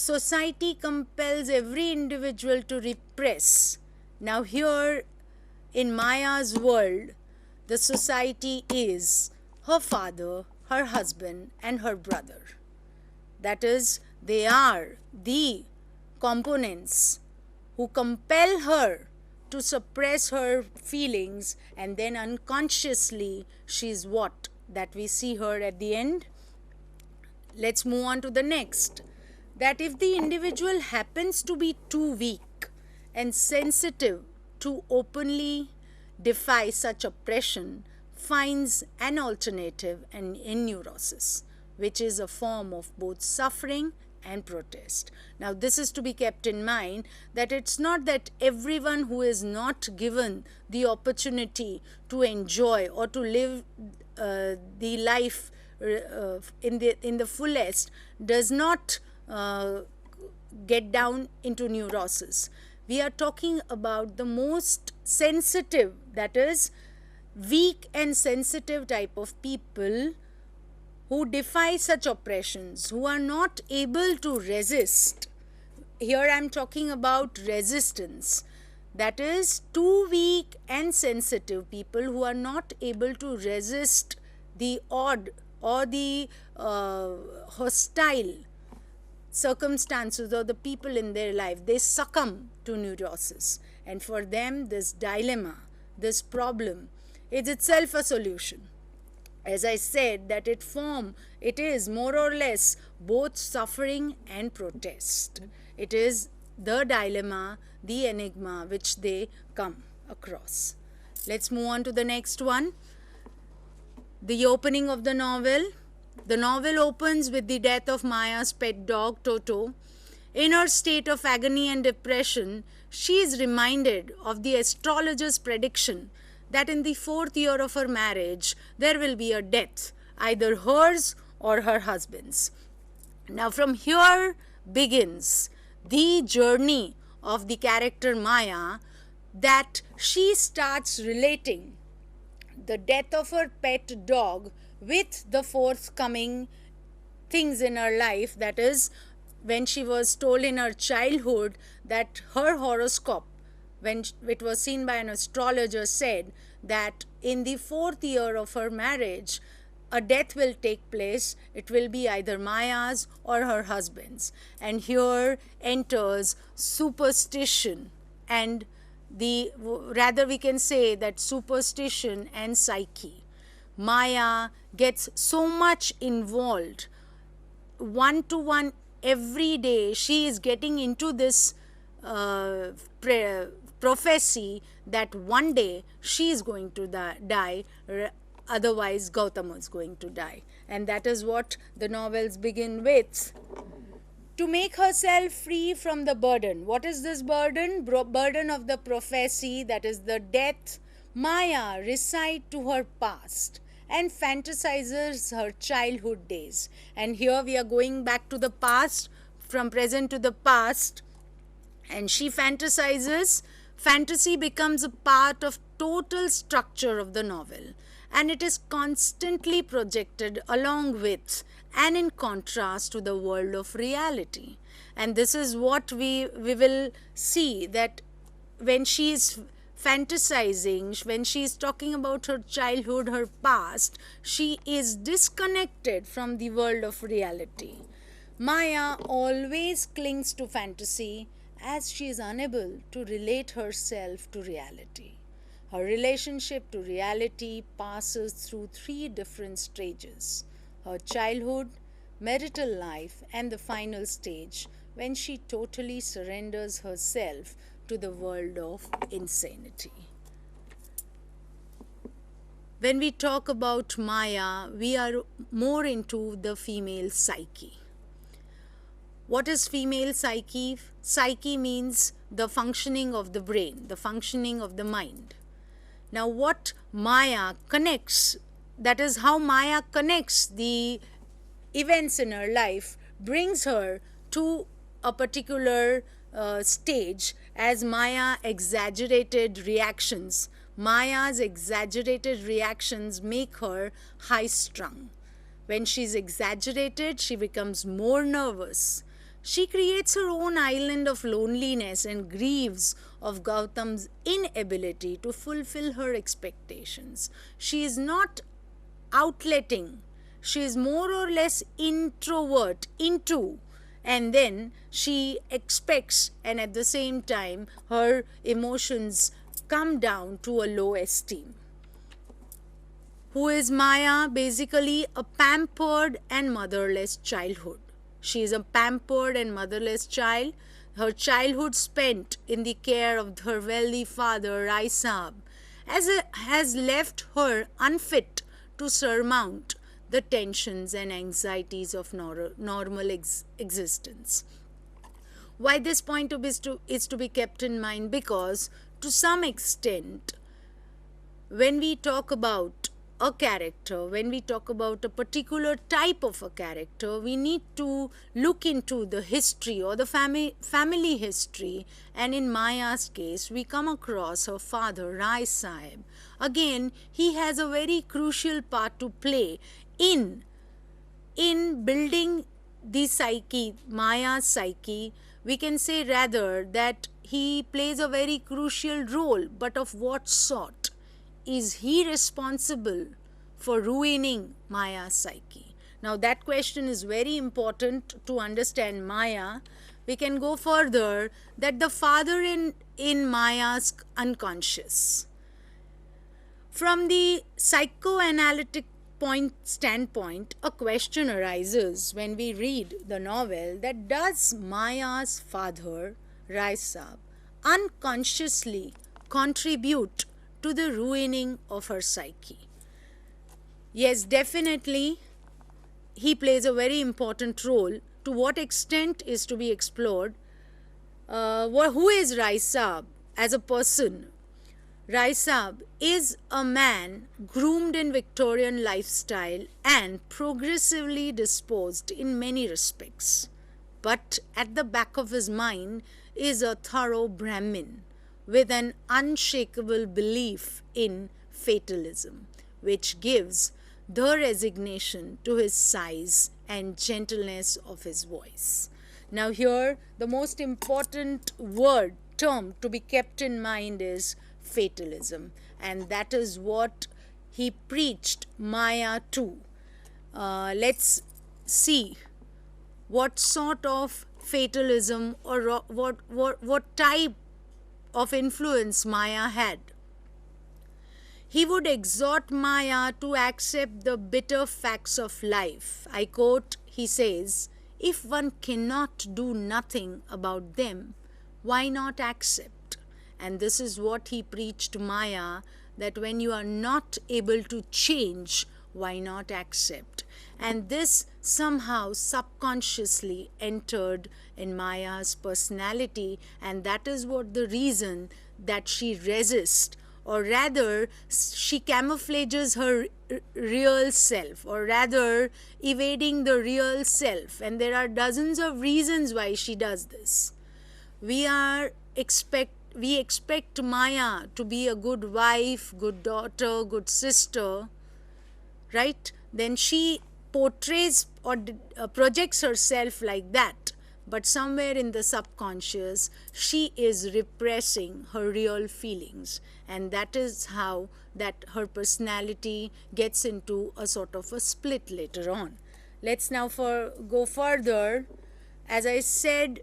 society compels every individual to repress. Now here in Maya's world, the society is her father, her husband, and her brother. That is, they are the components who compel her to suppress her feelings, and then unconsciously she's what? That we see her at the end. Let's move on to the next. That if the individual happens to be too weak and sensitive to openly defy such oppression, finds an alternative in neurosis, which is a form of both suffering and protest. Now this is to be kept in mind, that it's not that everyone who is not given the opportunity to enjoy or to live the life in the fullest does not get down into neurosis. We are talking about the most sensitive, that is weak and sensitive type of people who defy such oppressions, who are not able to resist. Here I am talking about resistance. That is, too weak and sensitive people who are not able to resist the odd or the hostile circumstances or the people in their life. They succumb to neurosis, and for them this dilemma, this problem is itself a solution. As I said, that it is more or less both suffering and protest. It is the dilemma, the enigma which they come across. Let's move on to the next one. The opening of the novel. The novel opens with the death of Maya's pet dog, Toto. In her state of agony and depression, she is reminded of the astrologer's prediction that in the 4th year of her marriage, there will be a death, either hers or her husband's. Now from here begins the journey of the character Maya, that she starts relating the death of her pet dog with the forthcoming things in her life. That is, when she was told in her childhood that her horoscope, when it was seen by an astrologer, said that in the 4th year of her marriage, a death will take place. It will be either Maya's or her husband's. And here enters superstition, and rather we can say that superstition and psyche. Maya gets so much involved, one-to-one every day. She is getting into this prophecy that one day she is going to die, otherwise Gautama is going to die. And that is what the novels begin with. To make herself free from the burden. What is this burden? Burden of the prophecy, that is the death. Maya recites to her past and fantasizes her childhood days. And here we are going back to the past, from present to the past, and she fantasizes. Fantasy becomes a part of total structure of the novel, and it is constantly projected along with and in contrast to the world of reality. And this is what we will see, that when she is fantasizing, when she is talking about her childhood, her past, she is disconnected from the world of reality. Maya always clings to fantasy as she is unable to relate herself to reality. Her relationship to reality passes through 3 different stages: her childhood, marital life, and the final stage when she totally surrenders herself to the world of insanity. When we talk about Maya, we are more into the female psyche. What is female psyche? Psyche means the functioning of the brain, the functioning of the mind. Now what Maya connects, that is how Maya connects the events in her life, brings her to a particular stage as Maya's exaggerated reactions. Maya's exaggerated reactions make her high strung. When she's exaggerated, she becomes more nervous. She creates her own island of loneliness and grieves of Gautam's inability to fulfill her expectations. She is not outletting, she is more or less introvert into, and then she expects, and at the same time her emotions come down to a low esteem. Who is Maya? Basically a pampered and motherless childhood. She is a pampered and motherless child. Her childhood spent in the care of her wealthy father, Raisab, has left her unfit to surmount the tensions and anxieties of normal existence. Why this point is to be kept in mind? Because to some extent, when we talk about a character, when we talk about a particular type of a character, we need to look into the history or the family history. And in Maya's case, we come across her father, Rai Sahib. Again, he has a very crucial part to play in building the psyche, Maya's psyche. We can say rather that he plays a very crucial role, but of what sort? Is he responsible for ruining Maya's psyche? Now that question is very important to understand Maya. We can go further that the father in Maya's unconscious. From the psychoanalytic standpoint, a question arises when we read the novel that does Maya's father, Raisab, unconsciously contribute to the ruining of her psyche? Yes, definitely he plays a very important role. To what extent is to be explored. Who is Raisab as a person? Raisab is a man groomed in Victorian lifestyle and progressively disposed in many respects. But at the back of his mind is a thorough Brahmin with an unshakable belief in fatalism, which gives the resignation to his size and gentleness of his voice. Now here, the most important term to be kept in mind is fatalism, and that is what he preached Maya to. Let's see what sort of fatalism or what type of influence Maya had. He would exhort Maya to accept the bitter facts of life. I quote, he says, "If one cannot do nothing about them, why not accept?" And this is what he preached to Maya, that when you are not able to change, why not accept? And this somehow subconsciously entered in Maya's personality, and that is what the reason that she resists, or rather she camouflages her real self, or rather evading the real self. And there are dozens of reasons why she does this. We expect Maya to be a good wife, good daughter, good sister, right? Then she portrays or projects herself like that, but somewhere in the subconscious she is repressing her real feelings, and that is how that her personality gets into a sort of a split later on. Let's now go further. As I said,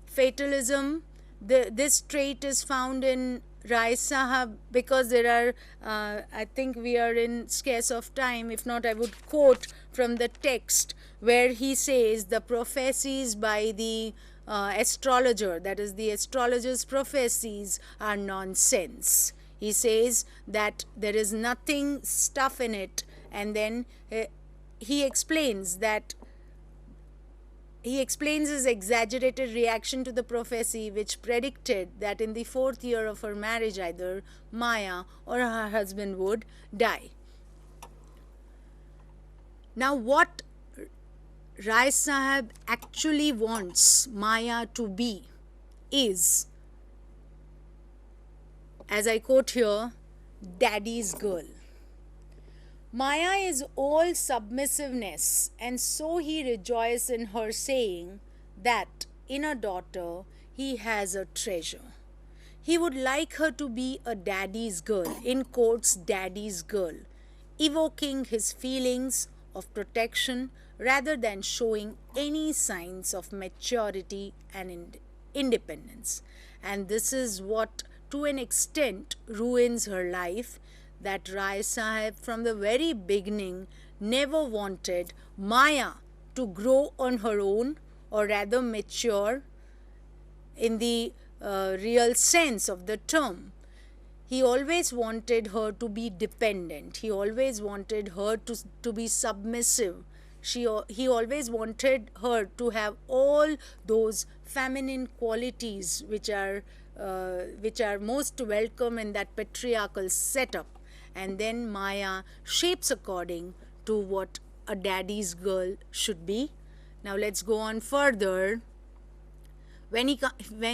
fatalism, this trait is found in Rai Sahib, because there are, I think we are in scarce of time. If not, I would quote from the text where he says the prophecies by the astrologer, that is the astrologer's prophecies, are nonsense. He says that there is nothing stuff in it, and then he explains his exaggerated reaction to the prophecy, which predicted that in the 4th year of her marriage either Maya or her husband would die. Now what Rai Sahib actually wants Maya to be is, as I quote here, daddy's girl. Maya is all submissiveness, and so he rejoiced in her, saying, that in a daughter he has a treasure. He would like her to be a daddy's girl, in quotes, daddy's girl, evoking his feelings of protection rather than showing any signs of maturity and independence. And this is what, to an extent, ruins her life, that Rai Sahib from the very beginning never wanted Maya to grow on her own, or rather mature in the real sense of the term. He always wanted her to be dependent. He always wanted her to be submissive. He always wanted her to have all those feminine qualities which are most welcome in that patriarchal setup. And then Maya shapes according to what a daddy's girl should be. Now let's go on further. When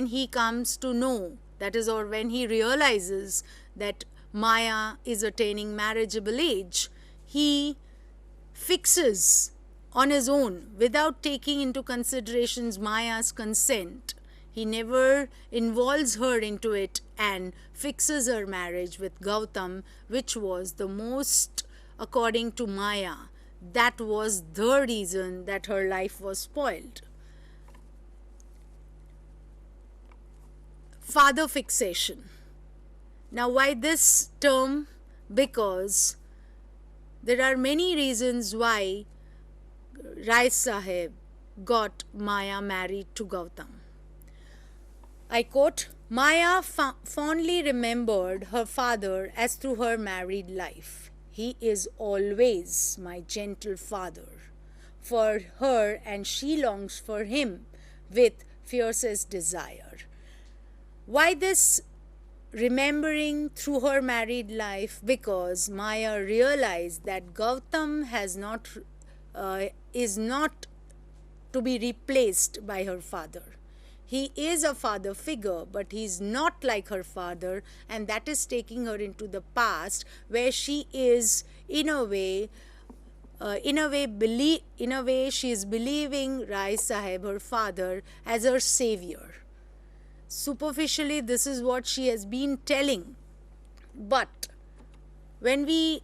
he comes to know, that is, or when he realizes that Maya is attaining marriageable age, he fixes on his own without taking into considerations Maya's consent. He never involves her into it and fixes her marriage with Gautam, which was the most, according to Maya, that was the reason that her life was spoiled. Father fixation. Now, why this term? Because there are many reasons why Rai Sahib got Maya married to Gautam. I quote, Maya fondly remembered her father as through her married life. He is always my gentle father for her, and she longs for him with fiercest desire. Why this remembering through her married life? Because Maya realized that Gautam is not to be replaced by her father. He is a father figure, but he is not like her father, and that is taking her into the past, where she is in a way she is believing Rai Sahib, her father, as her savior. Superficially, this is what she has been telling. But when we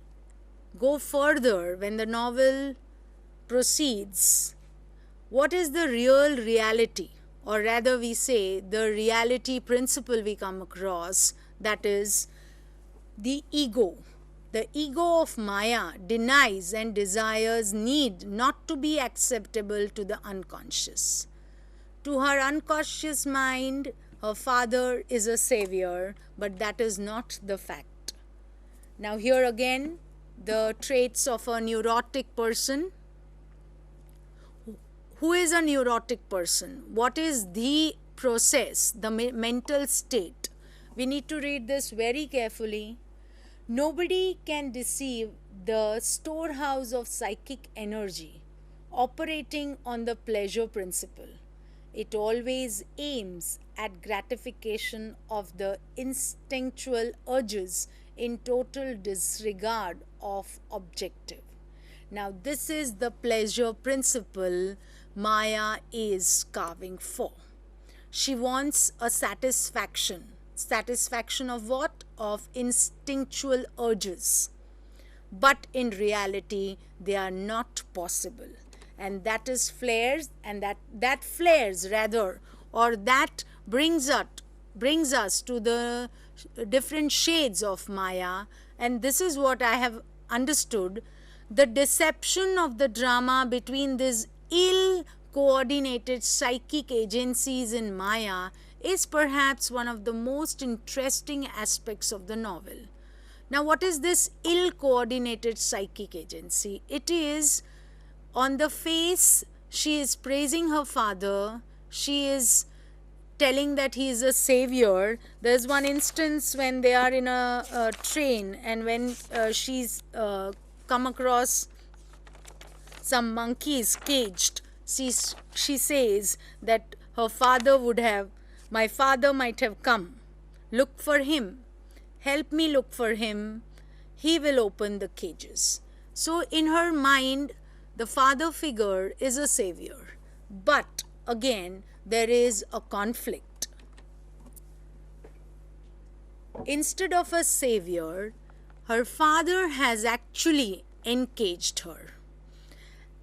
go further, when the novel proceeds, what is the real reality? Or rather, we say the reality principle we come across, that is the ego. The ego of Maya denies and desires need not to be acceptable to the unconscious. To her unconscious mind, her father is a savior, but that is not the fact. Now here again, the traits of a neurotic person. Who is a neurotic person? What is the process, the mental state? We need to read this very carefully. Nobody can deceive the storehouse of psychic energy operating on the pleasure principle. It always aims at gratification of the instinctual urges in total disregard of objective. Now, this is the pleasure principle Maya is carving for. She wants a satisfaction. Satisfaction of what? Of instinctual urges. But in reality, they are not possible. And that is flares, and that flares rather, or that brings us to the different shades of Maya. And this is what I have understood. The deception of the drama between these ill-coordinated psychic agencies in Maya is perhaps one of the most interesting aspects of the novel. Now, what is this ill-coordinated psychic agency? It is, on the face, she is praising her father. She is telling that he is a savior. There's one instance when they are in a train, and when she's come across some monkeys caged, she says that my father might have come. Look for him. Help me look for him. He will open the cages. So in her mind, the father figure is a savior. But again there is a conflict. Instead of a savior, her father has actually encaged her.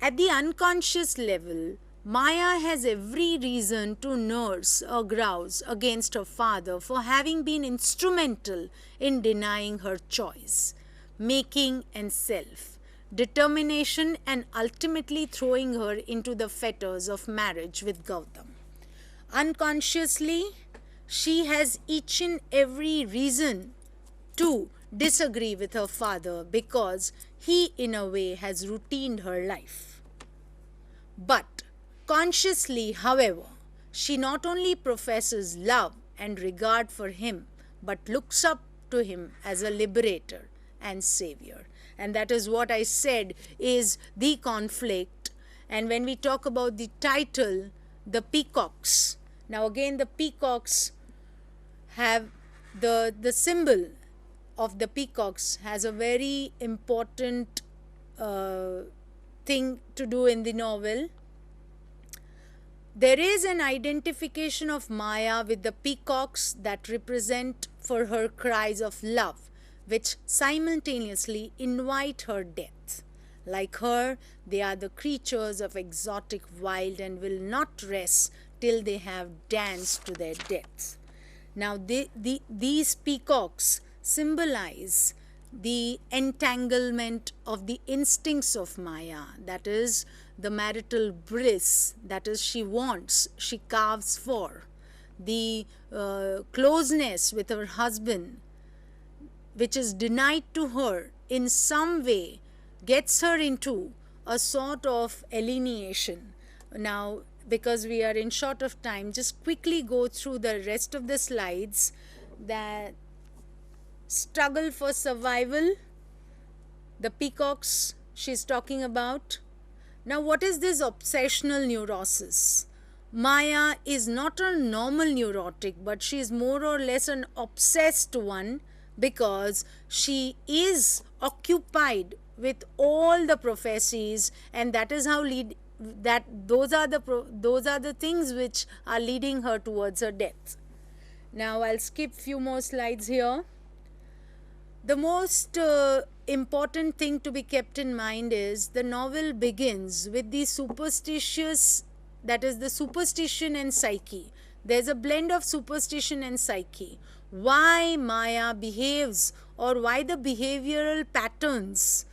At the unconscious level, Maya has every reason to nurse a grouse against her father for having been instrumental in denying her choice, making and self, determination, and ultimately throwing her into the fetters of marriage with Gautam. Unconsciously, she has each and every reason to disagree with her father because he, in a way, has routined her life. But consciously, however, she not only professes love and regard for him, but looks up to him as a liberator and savior. And that is what I said is the conflict. And when we talk about the title, the Peacocks, now again the Peacocks have the symbol of the Peacocks has a very important thing to do in the novel. There is an identification of Maya with the peacocks that represent for her cries of love, which simultaneously invite her death. Like her, they are the creatures of exotic wild and will not rest till they have danced to their deaths. Now, these peacocks symbolize the entanglement of the instincts of Maya, that is, the marital bliss, that is, she wants, she carves for, the closeness with her husband, which is denied to her in some way, gets her into a sort of alienation. Now, because we are in short of time, just quickly go through the rest of the slides. That struggle for survival, the peacocks she's talking about. Now, what is this obsessional neurosis? Maya is not a normal neurotic, but she is more or less an obsessed one because she is occupied with all the prophecies, and that is how those are the things which are leading her towards her death. Now, I'll skip few more slides here. The most important thing to be kept in mind is the novel begins with the superstitious, that is the superstition and psyche. There's a blend of superstition and psyche. Why Maya behaves, or why the behavioral patterns